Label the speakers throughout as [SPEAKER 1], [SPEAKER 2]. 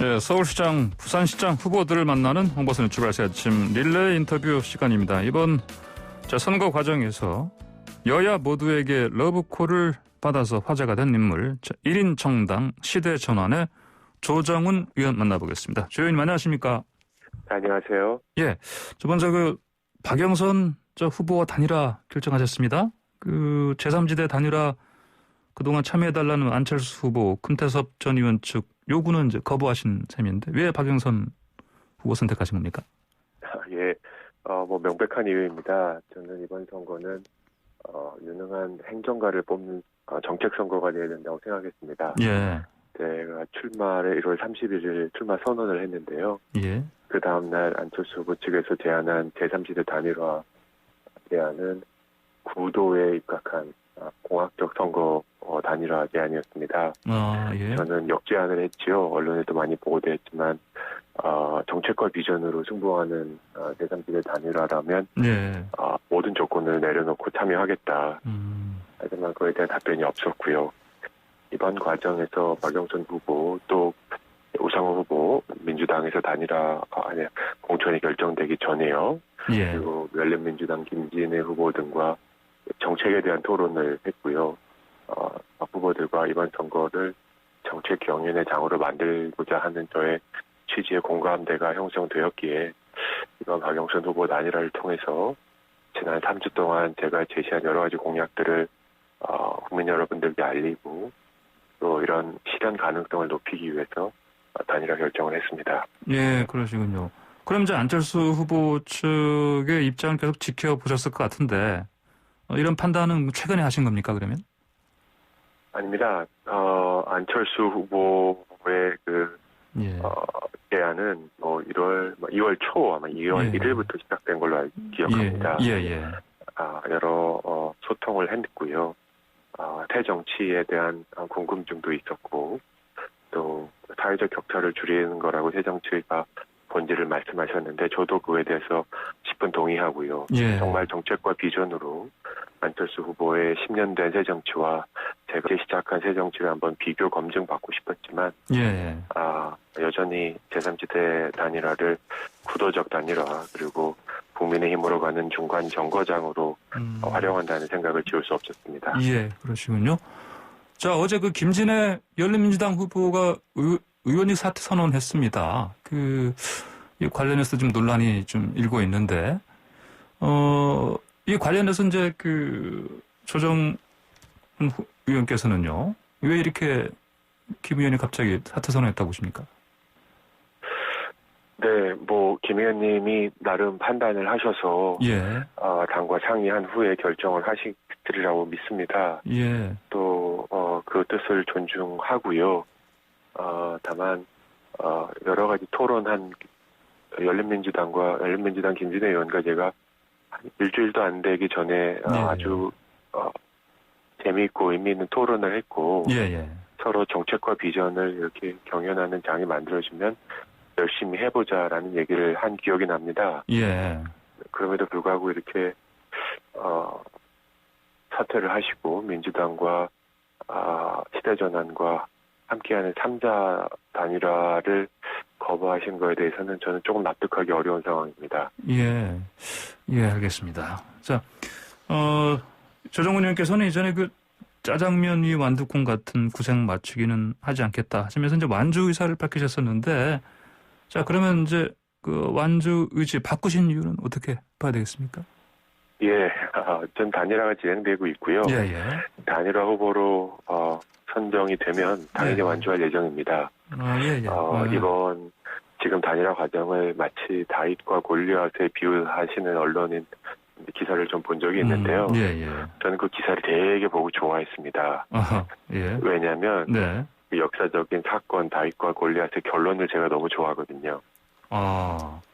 [SPEAKER 1] 네, 서울시장, 부산시장 후보들을 만나는 홍보선의 주발새 아침 릴레이 인터뷰 시간입니다. 이번 선거 과정에서 여야 모두에게 러브콜을 받아서 화제가 된 인물, 1인 정당 시대전환의 조정훈 의원 만나보겠습니다. 조 의원님 안녕하십니까?
[SPEAKER 2] 안녕하세요.
[SPEAKER 1] 예, 저번 박영선 후보와 단일화 결정하셨습니다. 제3지대 단일화 그동안 참여해달라는 안철수 후보, 금태섭 전 의원 측 요구는 이제 거부하신 셈인데 왜 박영선 후보 선택하신 겁니까?
[SPEAKER 2] 예, 명백한 이유입니다. 저는 이번 선거는 유능한 행정가를 뽑는 정책 선거가 되어야 된다고 생각했습니다.
[SPEAKER 1] 예.
[SPEAKER 2] 제가 출마를 1월 31일 출마 선언을 했는데요.
[SPEAKER 1] 예.
[SPEAKER 2] 그 다음날 안철수 후보 측에서 제안한 제3지대 단일화 제안은 구도에 입각한 공학적 선거 단일화 제안이었습니다.
[SPEAKER 1] 예.
[SPEAKER 2] 저는 역제안을 했지요. 언론에도 많이 보도했지만 정책과 비전으로 승부하는 제3지대 단일화라면
[SPEAKER 1] 예.
[SPEAKER 2] 모든 조건을 내려놓고 참여하겠다. 하지만 그에 대한 답변이 없었고요. 이번 과정에서 박영선 후보 또 우상호 후보 민주당에서 공천이 결정되기 전에요.
[SPEAKER 1] 예.
[SPEAKER 2] 그리고 열린민주당 김진애 후보 등과 정책에 대한 토론을 했고요. 후보들과 이번 선거를 정책 경연의 장으로 만들고자 하는 저의 취지의 공감대가 형성되었기에 이번 박영선 후보 단일화를 통해서 지난 3주 동안 제가 제시한 여러 가지 공약들을 국민 여러분들께 알리고 또 이런 실현 가능성을 높이기 위해서 단일화 결정을 했습니다.
[SPEAKER 1] 예, 그러시군요. 그럼 이제 안철수 후보 측의 입장을 계속 지켜보셨을 것 같은데 이런 판단은 최근에 하신 겁니까, 그러면?
[SPEAKER 2] 아닙니다. 안철수 후보의 제안은 2월 초 아마 2월 1일부터 시작된 걸로 기억합니다. 여러 소통을 했고요. 새 정치에 대한 궁금증도 있었고 또 사회적 격차를 줄이는 거라고 새 정치가 본질을 말씀하셨는데 저도 그에 대해서 10분 동의하고요.
[SPEAKER 1] 예.
[SPEAKER 2] 정말 정책과 비전으로 안철수 후보의 10년 된 새 정치와 제가 시작한 새 정치를 한번 비교 검증받고 싶었지만 여전히 제3지대 단일화를 구도적 단일화 그리고 국민의힘으로 가는 중간 정거장으로 활용한다는 생각을 지울 수 없었습니다.
[SPEAKER 1] 예, 그러시군요. 자, 어제 김진애 열린민주당 후보가 의원직 사퇴 선언했습니다. 이 관련해서 좀 논란이 좀 일고 있는데, 이 관련해서 이제 조정훈 의원께서는요, 왜 이렇게 김 의원이 갑자기 사퇴 선언했다고 보십니까?
[SPEAKER 2] 네, 김 의원님이 나름 판단을 하셔서, 당과 상의한 후에 결정을 하시리라고 믿습니다.
[SPEAKER 1] 예.
[SPEAKER 2] 또, 그 뜻을 존중하고요. 다만, 여러 가지 토론한 열린민주당 김진애 의원과 제가 한 일주일도 안 되기 전에 아주 재미있고 의미 있는 토론을 했고 서로 정책과 비전을 이렇게 경연하는 장이 만들어지면 열심히 해보자라는 얘기를 한 기억이 납니다.
[SPEAKER 1] 예.
[SPEAKER 2] 그럼에도 불구하고 이렇게 사퇴를 하시고 민주당과 시대전환과 함께하는 3자 단일화를 거부하신 거에 대해서는 저는 조금 납득하기 어려운 상황입니다.
[SPEAKER 1] 예, 알겠습니다. 자, 조정훈 의원께서는 이전에 짜장면 위 완두콩 같은 구색 맞추기는 하지 않겠다 하시면서 이제 완주 의사를 밝히셨었는데, 자, 그러면 이제 완주 의지 바꾸신 이유는 어떻게 봐야 되겠습니까?
[SPEAKER 2] 예, 전 단일화가 진행되고 있고요. 단일화 후보로 선정이 되면 당연히 완주할 예정입니다. 이번 지금 단일화 과정을 마치 다윗과 골리앗에 비유하시는 언론인 기사를 좀 본 적이 있는데요. 저는 그 기사를 되게 보고 좋아했습니다. 왜냐하면 그 역사적인 사건 다윗과 골리앗의 결론을 제가 너무 좋아하거든요.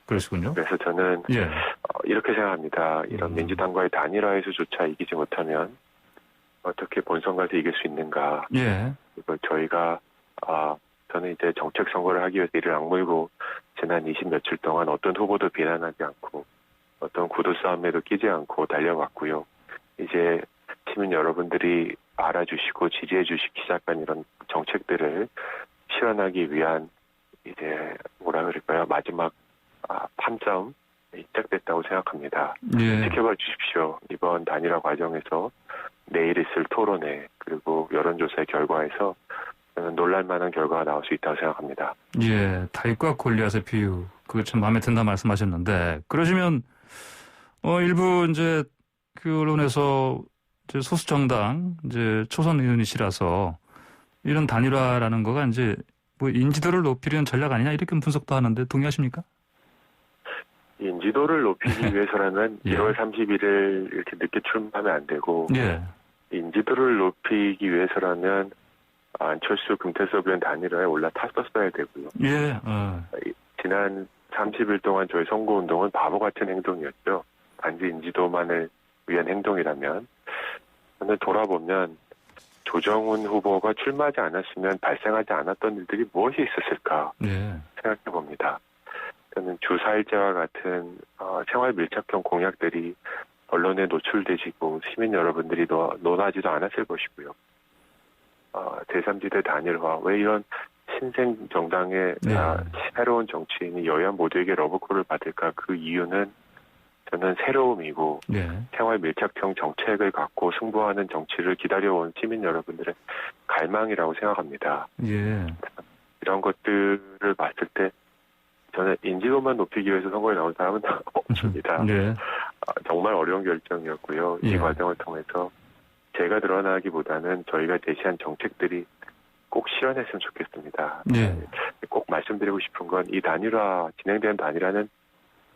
[SPEAKER 1] 그러시군요.
[SPEAKER 2] 그래서 저는 이렇게 생각합니다. 이런 민주당과의 단일화에서조차 이기지 못하면 어떻게 본선 가서 이길 수 있는가. 그리고 저는 이제 정책 선거를 하기 위해서 이를 악물고 지난 20 며칠 동안 어떤 후보도 비난하지 않고 어떤 구도 싸움에도 끼지 않고 달려왔고요. 이제 시민 여러분들이 알아주시고 지지해 주시기 시작한 이런 정책들을 실현하기 위한 이제 뭐라 그럴까요? 마지막 판점 시작됐다고 생각합니다.
[SPEAKER 1] 예.
[SPEAKER 2] 지켜봐 주십시오. 이번 단일화 과정에서 내일 있을 토론회 그리고 여론조사의 결과에서 저는 놀랄만한 결과가 나올 수 있다고 생각합니다.
[SPEAKER 1] 예, 다윗과 골리앗의 비유, 그거 참 마음에 든다 말씀하셨는데, 그러시면, 일부 이제, 그 언론에서, 이제 소수정당, 이제 초선 의원이시라서, 이런 단일화라는 거가 이제, 뭐, 인지도를 높이려는 전략 아니냐, 이렇게 분석도 하는데, 동의하십니까?
[SPEAKER 2] 인지도를 높이기 위해서라면
[SPEAKER 1] 예.
[SPEAKER 2] 1월 31일 이렇게 늦게 출마하면 안 되고,
[SPEAKER 1] 예.
[SPEAKER 2] 인지도를 높이기 위해서라면 안철수 금태섭 의원 단일화에 올라탔었어야 되고요.
[SPEAKER 1] 예,
[SPEAKER 2] 지난 30일 동안 저희 선거운동은 바보 같은 행동이었죠. 단지 인지도만을 위한 행동이라면. 근데 돌아보면 조정훈 후보가 출마하지 않았으면 발생하지 않았던 일들이 무엇이 있었을까
[SPEAKER 1] 예.
[SPEAKER 2] 생각해 봅니다. 저는 주4일제와 같은 생활 밀착형 공약들이 언론에 노출되시고 시민 여러분들이 논하지도 않았을 것이고요. 제3지대 단일화, 왜 이런 신생 정당의
[SPEAKER 1] 네.
[SPEAKER 2] 새로운 정치인이 여야 모두에게 러브콜을 받을까? 그 이유는 저는 새로움이고
[SPEAKER 1] 예.
[SPEAKER 2] 생활 밀착형 정책을 갖고 승부하는 정치를 기다려온 시민 여러분들의 갈망이라고 생각합니다.
[SPEAKER 1] 예.
[SPEAKER 2] 이런 것들을 봤을 때 저는 인지도만 높이기 위해서 선거에 나온 사람은 없습니다.
[SPEAKER 1] 예.
[SPEAKER 2] 정말 어려운 결정이었고요.
[SPEAKER 1] 예.
[SPEAKER 2] 이 과정을 통해서 제가 드러나기보다는 저희가 제시한 정책들이 꼭 실현했으면 좋겠습니다.
[SPEAKER 1] 예.
[SPEAKER 2] 꼭 말씀드리고 싶은 건 이 진행된 단일화는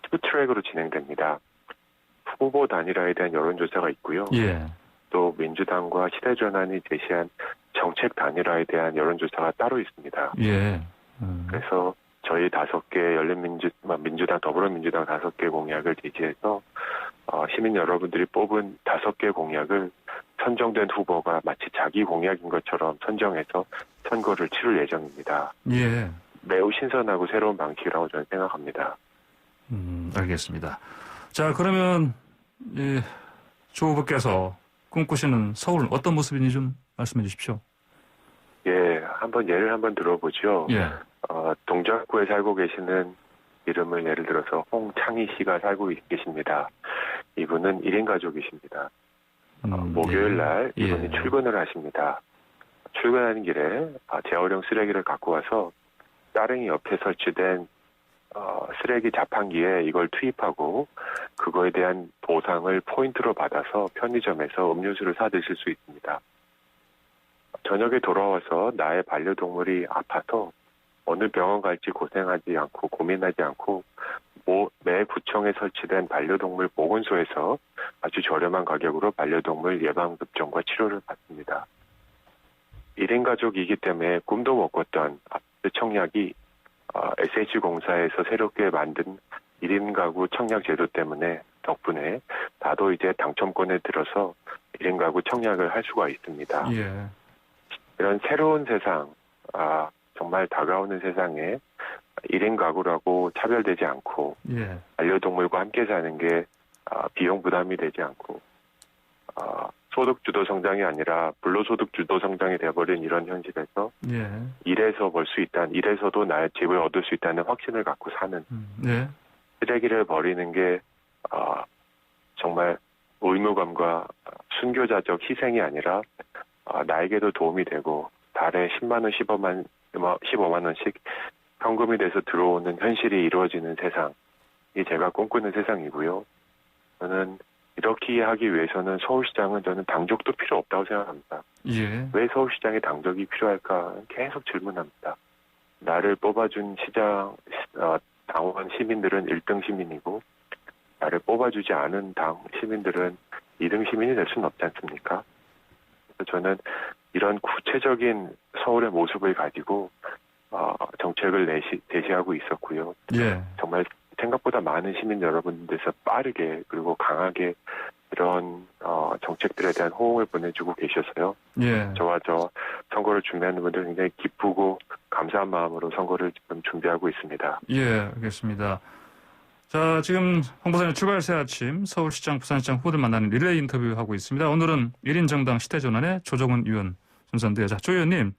[SPEAKER 2] 투 트랙으로 진행됩니다. 후보 단일화에 대한 여론조사가 있고요.
[SPEAKER 1] 예.
[SPEAKER 2] 또 민주당과 시대전환이 제시한 정책 단일화에 대한 여론조사가 따로 있습니다.
[SPEAKER 1] 예.
[SPEAKER 2] 그래서 저희 5개 민주당, 더불어민주당 5개 공약을 제시해서 시민 여러분들이 뽑은 5개 공약을 선정된 후보가 마치 자기 공약인 것처럼 선정해서 선거를 치를 예정입니다.
[SPEAKER 1] 예.
[SPEAKER 2] 매우 신선하고 새로운 방식이라고 저는 생각합니다.
[SPEAKER 1] 알겠습니다. 자, 그러면 조 후보께서 꿈꾸시는 서울 어떤 모습인지 좀 말씀해 주십시오.
[SPEAKER 2] 예, 예를 한번 들어보죠.
[SPEAKER 1] 예.
[SPEAKER 2] 동작구에 살고 계시는 이름을 예를 들어서 홍창희 씨가 살고 계십니다. 이분은 1인 가족이십니다. 목요일 날 이분이
[SPEAKER 1] 예.
[SPEAKER 2] 출근을 하십니다. 출근하는 길에 재활용 쓰레기를 갖고 와서 따릉이 옆에 설치된 쓰레기 자판기에 이걸 투입하고 그거에 대한 보상을 포인트로 받아서 편의점에서 음료수를 사 드실 수 있습니다. 저녁에 돌아와서 나의 반려동물이 아파서 어느 병원 갈지 고생하지 않고 고민하지 않고 매 구청에 설치된 반려동물 보건소에서 아주 저렴한 가격으로 반려동물 예방접종과 치료를 받습니다. 1인 가족이기 때문에 꿈도 못 꿨던 청약이 SH공사에서 새롭게 만든 1인 가구 청약 제도 때문에 덕분에 나도 이제 당첨권에 들어서 1인 가구 청약을 할 수가 있습니다.
[SPEAKER 1] 예.
[SPEAKER 2] 이런 새로운 세상, 정말 다가오는 세상에 1인 가구라고 차별되지 않고
[SPEAKER 1] 예.
[SPEAKER 2] 반려동물과 함께 사는 게 비용 부담이 되지 않고 소득 주도 성장이 아니라 불로소득 주도 성장이 돼버린 이런 현실에서
[SPEAKER 1] 예.
[SPEAKER 2] 일에서도 나의 집을 얻을 수 있다는 확신을 갖고 사는
[SPEAKER 1] 예.
[SPEAKER 2] 쓰레기를 버리는 게 정말 의무감과 순교자적 희생이 아니라 나에게도 도움이 되고 달에 10만 원, 15만 원씩 현금이 돼서 들어오는 현실이 이루어지는 세상이 제가 꿈꾸는 세상이고요. 저는 이렇게 하기 위해서는 서울시장은 저는 당적도 필요 없다고 생각합니다.
[SPEAKER 1] 예.
[SPEAKER 2] 왜 서울시장에 당적이 필요할까 계속 질문합니다. 나를 뽑아준 당원 시민들은 1등 시민이고 나를 뽑아주지 않은 당 시민들은 2등 시민이 될 수는 없지 않습니까? 그래서 저는 이런 구체적인 서울의 모습을 가지고 정책을 제시하고 있었고요.
[SPEAKER 1] 예.
[SPEAKER 2] 정말 생각보다 많은 시민 여러분들께서 빠르게 그리고 강하게 이런 정책들에 대한 호응을 보내주고 계셔서요.
[SPEAKER 1] 예.
[SPEAKER 2] 저와 저 선거를 준비하는 분들 굉장히 기쁘고 감사한 마음으로 선거를 지금 준비하고 있습니다.
[SPEAKER 1] 예, 알겠습니다. 자, 지금 홍 보사님 출발 새 아침 서울시장, 부산시장 후보들 만나는 릴레이 인터뷰하고 있습니다. 오늘은 1인 정당 시대전환의 조정훈 의원 순서인데요. 자, 조 의원님,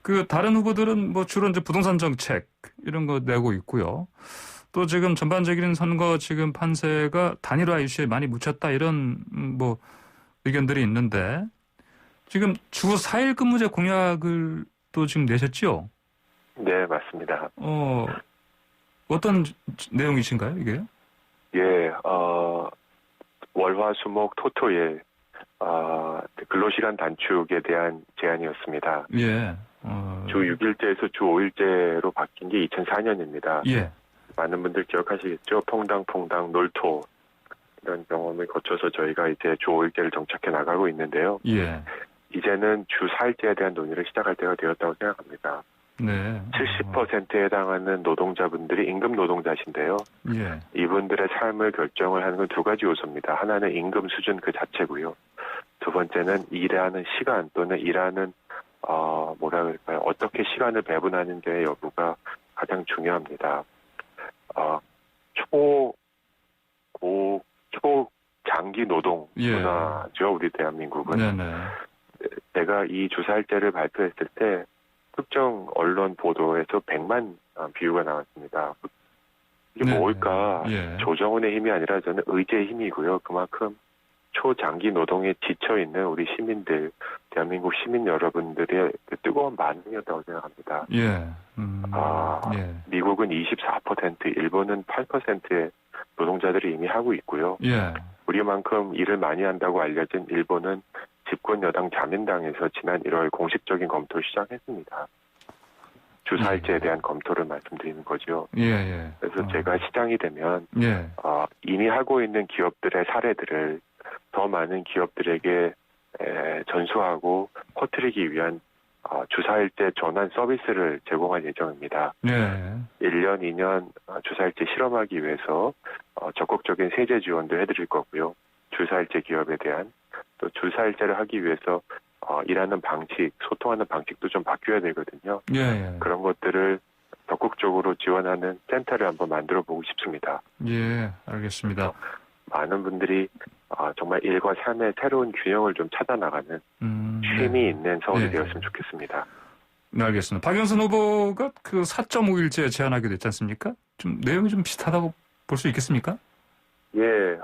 [SPEAKER 1] 그 다른 후보들은 뭐 주로 이제 부동산 정책 이런 거 내고 있고요. 또 지금 전반적인 선거 지금 판세가 단일화 이슈에 많이 묻혔다 이런 뭐 의견들이 있는데 지금 주 4일 근무제 공약을 또 지금 내셨죠?
[SPEAKER 2] 네, 맞습니다.
[SPEAKER 1] 어떤 내용이신가요, 이게?
[SPEAKER 2] 예, 월화수목 토토일 근로시간 단축에 대한 제안이었습니다.
[SPEAKER 1] 예.
[SPEAKER 2] 주 6일제에서 주 5일제로 바뀐 게 2004년입니다.
[SPEAKER 1] 예.
[SPEAKER 2] 많은 분들 기억하시겠죠? 퐁당, 놀토 이런 경험을 거쳐서 저희가 이제 주 5일제를 정착해 나가고 있는데요.
[SPEAKER 1] 예.
[SPEAKER 2] 이제는 주 4일제에 대한 논의를 시작할 때가 되었다고 생각합니다.
[SPEAKER 1] 네.
[SPEAKER 2] 70%에 해당하는 노동자분들이 임금 노동자신데요.
[SPEAKER 1] 예.
[SPEAKER 2] 이분들의 삶을 결정을 하는 건 두 가지 요소입니다. 하나는 임금 수준 그 자체고요. 두 번째는 일하는 시간 또는 일하는 뭐라 그럴까요? 어떻게 시간을 배분하는지의 여부가 가장 중요합니다. 초장기 노동 문화죠. 우리 대한민국은.
[SPEAKER 1] 네네.
[SPEAKER 2] 제가 이 주사일제를 발표했을 때 특정 언론 보도에서 100만 비유가 나왔습니다. 이게
[SPEAKER 1] 네네.
[SPEAKER 2] 뭘까?
[SPEAKER 1] 예.
[SPEAKER 2] 조정훈의 힘이 아니라 저는 의제의 힘이고요. 그만큼 초장기 노동에 지쳐있는 우리 시민들, 대한민국 시민 여러분들의 그 뜨거운 반응이었다고 생각합니다.
[SPEAKER 1] 예. 예.
[SPEAKER 2] 미국은 24%, 일본은 8%의 노동자들이 이미 하고 있고요.
[SPEAKER 1] 예.
[SPEAKER 2] 우리만큼 일을 많이 한다고 알려진 일본은 집권 여당 자민당에서 지난 1월 공식적인 검토를 시작했습니다. 주사일제에 대한 검토를 말씀드리는 거죠.
[SPEAKER 1] 예.
[SPEAKER 2] 그래서 제가 시장이 되면
[SPEAKER 1] 예.
[SPEAKER 2] 이미 하고 있는 기업들의 사례들을 더 많은 기업들에게 전수하고 퍼뜨리기 위한 주사일제 전환 서비스를 제공할 예정입니다.
[SPEAKER 1] 예.
[SPEAKER 2] 1년, 2년 주사일제 실험하기 위해서 적극적인 세제 지원도 해드릴 거고요. 주사일제 기업에 대한 또 주사일제를 하기 위해서 일하는 방식, 소통하는 방식도 좀 바뀌어야 되거든요.
[SPEAKER 1] 예.
[SPEAKER 2] 그런 것들을 적극적으로 지원하는 센터를 한번 만들어 보고 싶습니다.
[SPEAKER 1] 예, 알겠습니다.
[SPEAKER 2] 많은 분들이 정말 일과 삶의 새로운 균형을 좀 찾아 나가는 쉼이
[SPEAKER 1] 네.
[SPEAKER 2] 있는 서울이
[SPEAKER 1] 네.
[SPEAKER 2] 되었으면 좋겠습니다.
[SPEAKER 1] 네, 알겠습니다. 박영선 후보가 그 4.5일제 제안하게 됐지 않습니까? 좀 내용이 좀 비슷하다고 볼 수 있겠습니까?
[SPEAKER 2] 예,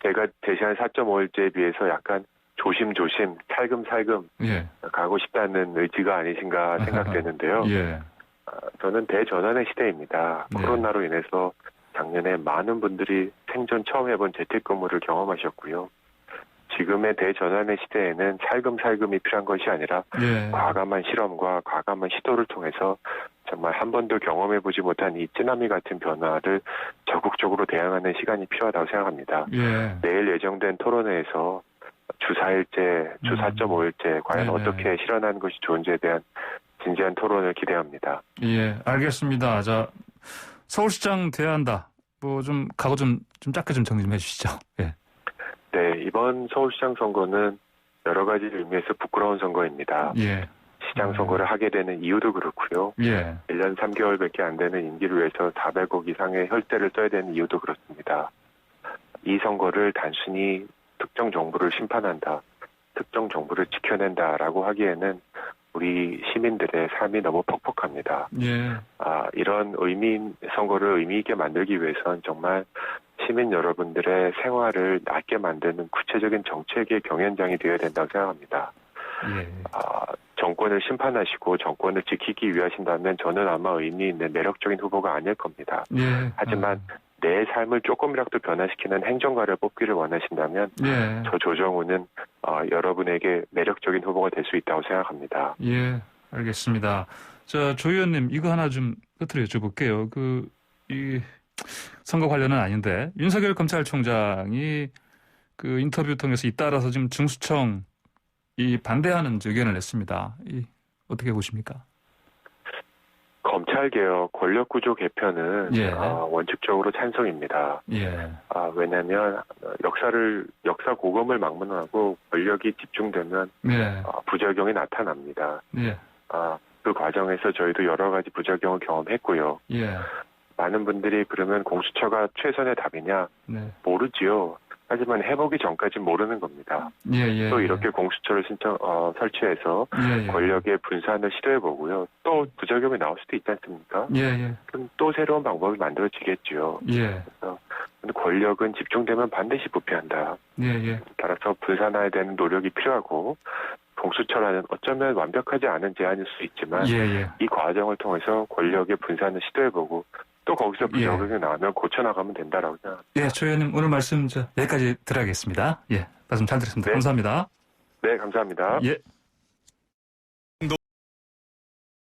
[SPEAKER 2] 제가 제시한 4.5일제에 비해서 약간 조심조심, 살금살금
[SPEAKER 1] 예.
[SPEAKER 2] 가고 싶다는 의지가 아니신가 생각되는데요.
[SPEAKER 1] 예.
[SPEAKER 2] 저는 대전환의 시대입니다.
[SPEAKER 1] 네.
[SPEAKER 2] 코로나로 인해서 작년에 많은 분들이 생전 처음 해본 재택근무를 경험하셨고요. 지금의 대전환의 시대에는 살금살금이 필요한 것이 아니라
[SPEAKER 1] 예.
[SPEAKER 2] 과감한 실험과 과감한 시도를 통해서 정말 한 번도 경험해보지 못한 이 쓰나미 같은 변화를 적극적으로 대응하는 시간이 필요하다고 생각합니다.
[SPEAKER 1] 예.
[SPEAKER 2] 내일 예정된 토론회에서 주 4일제, 주 4.5일제 과연
[SPEAKER 1] 네네.
[SPEAKER 2] 어떻게 실현하는 것이 좋은지에 대한 진지한 토론을 기대합니다.
[SPEAKER 1] 예, 알겠습니다. 자, 서울시장 돼야 한다. 뭐 좀 각오 좀 짧게 좀 정리 좀 해주시죠. 예.
[SPEAKER 2] 네, 이번 서울시장 선거는 여러 가지 의미에서 부끄러운 선거입니다.
[SPEAKER 1] 예.
[SPEAKER 2] 시장 선거를 하게 되는 이유도 그렇고요.
[SPEAKER 1] 예.
[SPEAKER 2] 1년 3개월밖에 안 되는 임기를 위해서 400억 이상의 혈세를 써야 되는 이유도 그렇습니다. 이 선거를 단순히 특정 정부를 심판한다, 특정 정부를 지켜낸다라고 하기에는 우리 시민들의 삶이 너무 퍽퍽합니다.
[SPEAKER 1] 예.
[SPEAKER 2] 이런 선거를 의미 있게 만들기 위해선 정말 시민 여러분들의 생활을 낫게 만드는 구체적인 정책의 경연장이 되어야 된다고 생각합니다.
[SPEAKER 1] 예.
[SPEAKER 2] 정권을 심판하시고 정권을 지키기 위하신다면 저는 아마 의미 있는 매력적인 후보가 아닐 겁니다.
[SPEAKER 1] 예.
[SPEAKER 2] 하지만 내 삶을 조금이라도 변화시키는 행정가를 뽑기를 원하신다면
[SPEAKER 1] 예.
[SPEAKER 2] 저 조정우는 여러분에게 매력적인 후보가 될 수 있다고 생각합니다.
[SPEAKER 1] 예. 알겠습니다. 자, 조 의원님 이거 하나 좀 끝으로 여쭤볼게요. 이 선거 관련은 아닌데 윤석열 검찰총장이 그 인터뷰 통해서 잇따라서 지금 중수청 반대하는 의견을 냈습니다. 어떻게 보십니까?
[SPEAKER 2] 검찰개혁, 권력구조 개편은
[SPEAKER 1] 예.
[SPEAKER 2] 원칙적으로 찬성입니다.
[SPEAKER 1] 예.
[SPEAKER 2] 왜냐하면 역사 고검을 막론하고 권력이 집중되면
[SPEAKER 1] 예.
[SPEAKER 2] 부작용이 나타납니다.
[SPEAKER 1] 예.
[SPEAKER 2] 그 과정에서 저희도 여러 가지 부작용을 경험했고요.
[SPEAKER 1] 예.
[SPEAKER 2] 많은 분들이 그러면 공수처가 최선의 답이냐?
[SPEAKER 1] 네.
[SPEAKER 2] 모르지요. 하지만 해보기 전까지는 모르는 겁니다.
[SPEAKER 1] 예.
[SPEAKER 2] 또 이렇게 공수처를 설치해서
[SPEAKER 1] 예.
[SPEAKER 2] 권력의 분산을 시도해보고요. 또 부작용이 나올 수도 있지 않습니까?
[SPEAKER 1] 예.
[SPEAKER 2] 그럼 또 새로운 방법이 만들어지겠죠.
[SPEAKER 1] 예.
[SPEAKER 2] 그래서 권력은 집중되면 반드시 부패한다.
[SPEAKER 1] 예.
[SPEAKER 2] 따라서 분산화에 대한 노력이 필요하고 공수처라는 어쩌면 완벽하지 않은 제안일 수 있지만
[SPEAKER 1] 예.
[SPEAKER 2] 이 과정을 통해서 권력의 분산을 시도해보고 또 거기서 부작용이 나오면 고쳐나가면 된다라고 생각합니다.
[SPEAKER 1] 예, 조 의원님 오늘 말씀 여기까지 들어야겠습니다. 예, 말씀 잘 들었습니다.
[SPEAKER 2] 네.
[SPEAKER 1] 감사합니다.
[SPEAKER 2] 네, 감사합니다.
[SPEAKER 1] 예.